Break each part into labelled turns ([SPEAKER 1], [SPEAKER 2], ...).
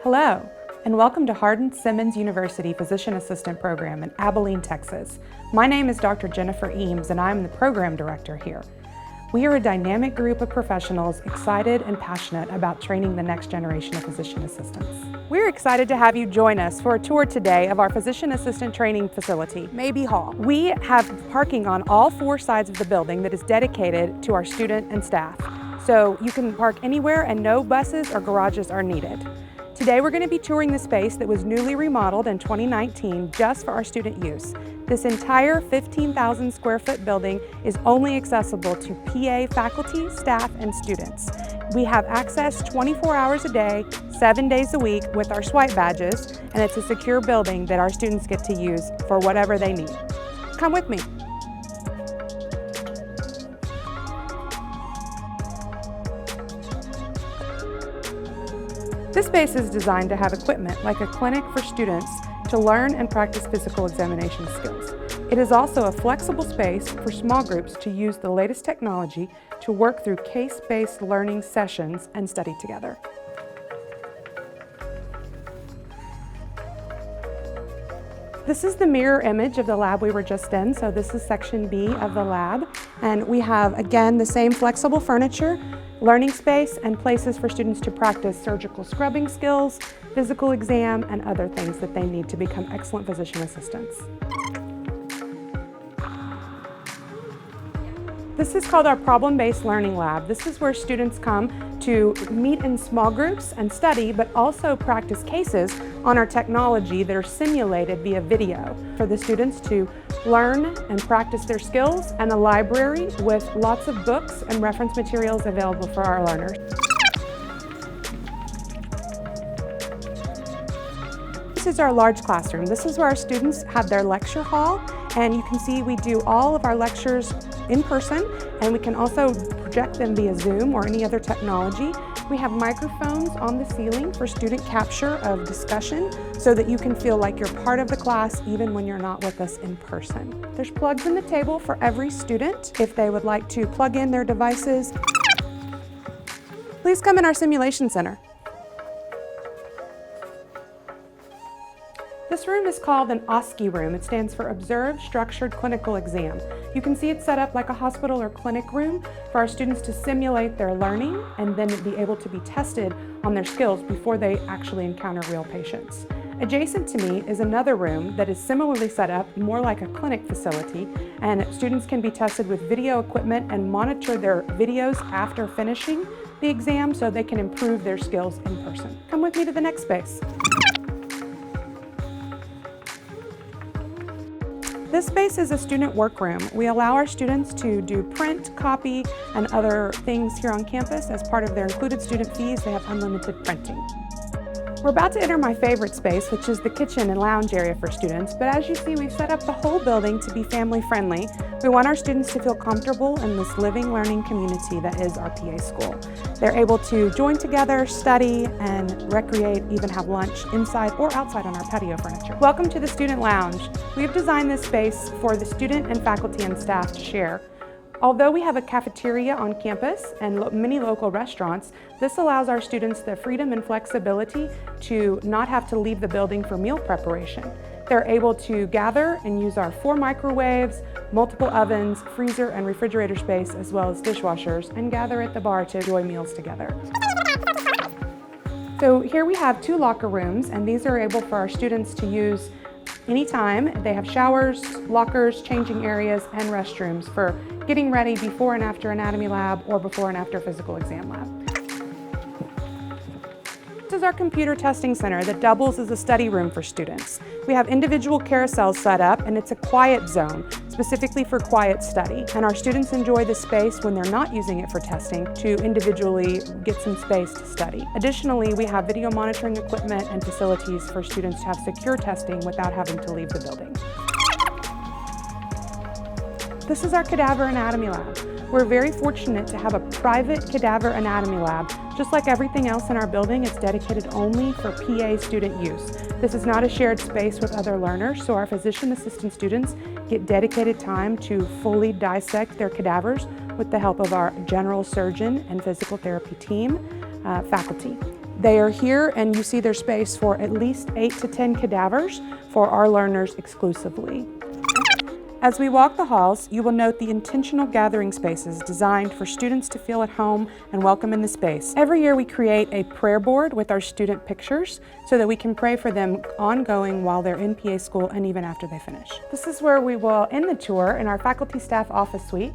[SPEAKER 1] Hello, and welcome to Hardin-Simmons University Physician Assistant Program in Abilene, Texas. My name is Dr. Jennifer Eames, and I'm the Program Director here. We are a dynamic group of professionals excited and passionate about training the next generation of physician assistants. We're excited to have you join us for a tour today of our Physician Assistant Training Facility, Mabee Hall. We have parking on all four sides of the building that is dedicated to our student and staff. So you can park anywhere and no buses or garages are needed. Today we're going to be touring the space that was newly remodeled in 2019 just for our student use. This entire 15,000 square foot building is only accessible to PA faculty, staff, and students. We have access 24 hours a day, 7 days a week with our swipe badges, and it's a secure building that our students get to use for whatever they need. Come with me. This space is designed to have equipment like a clinic for students to learn and practice physical examination skills. It is also a flexible space for small groups to use the latest technology to work through case-based learning sessions and study together. This is the mirror image of the lab we were just in, so this is section B of the lab. And we have, again, the same flexible furniture, learning space, and places for students to practice surgical scrubbing skills, physical exam, and other things that they need to become excellent physician assistants. This is called our Problem-Based Learning Lab. This is where students come to meet in small groups and study, but also practice cases on our technology that are simulated via video for the students to learn and practice their skills, and a library with lots of books and reference materials available for our learners. This is our large classroom. This is where our students have their lecture hall, and you can see we do all of our lectures in person, and we can also project them via Zoom or any other technology. We have microphones on the ceiling for student capture of discussion so that you can feel like you're part of the class even when you're not with us in person. There's plugs in the table for every student if they would like to plug in their devices. Please come in our simulation center. This room is called an OSCE room. It stands for Observed Structured Clinical Exam. You can see it's set up like a hospital or clinic room for our students to simulate their learning and then be able to be tested on their skills before they actually encounter real patients. Adjacent to me is another room that is similarly set up more like a clinic facility, and students can be tested with video equipment and monitor their videos after finishing the exam so they can improve their skills in person. Come with me to the next space. This space is a student workroom. We allow our students to do print, copy, and other things here on campus. As part of their included student fees, they have unlimited printing. We're about to enter my favorite space, which is the kitchen and lounge area for students. But as you see, we've set up the whole building to be family friendly. We want our students to feel comfortable in this living, learning community that is our PA school. They're able to join together, study, and recreate, even have lunch inside or outside on our patio furniture. Welcome to the student lounge. We've designed this space for the student and faculty and staff to share. Although we have a cafeteria on campus and many local restaurants, this allows our students the freedom and flexibility to not have to leave the building for meal preparation. They're able to gather and use our 4 microwaves, multiple ovens, freezer and refrigerator space, as well as dishwashers, and gather at the bar to enjoy meals together. So here we have 2 locker rooms, and these are able for our students to use anytime. They have showers, lockers, changing areas, and restrooms for getting ready before and after anatomy lab or before and after physical exam lab. This is our computer testing center that doubles as a study room for students. We have individual carousels set up, and it's a quiet zone, specifically for quiet study. And our students enjoy this space when they're not using it for testing to individually get some space to study. Additionally, we have video monitoring equipment and facilities for students to have secure testing without having to leave the building. This is our cadaver anatomy lab. We're very fortunate to have a private cadaver anatomy lab. Just like everything else in our building, it's dedicated only for PA student use. This is not a shared space with other learners, so our physician assistant students get dedicated time to fully dissect their cadavers with the help of our general surgeon and physical therapy team, faculty. They are here and you see there's space for at least 8 to 10 cadavers for our learners exclusively. As we walk the halls, you will note the intentional gathering spaces designed for students to feel at home and welcome in the space. Every year we create a prayer board with our student pictures so that we can pray for them ongoing while they're in PA school and even after they finish. This is where we will end the tour in our faculty staff office suite.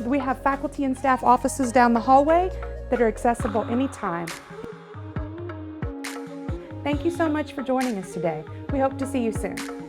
[SPEAKER 1] We have faculty and staff offices down the hallway that are accessible anytime. Thank you so much for joining us today. We hope to see you soon.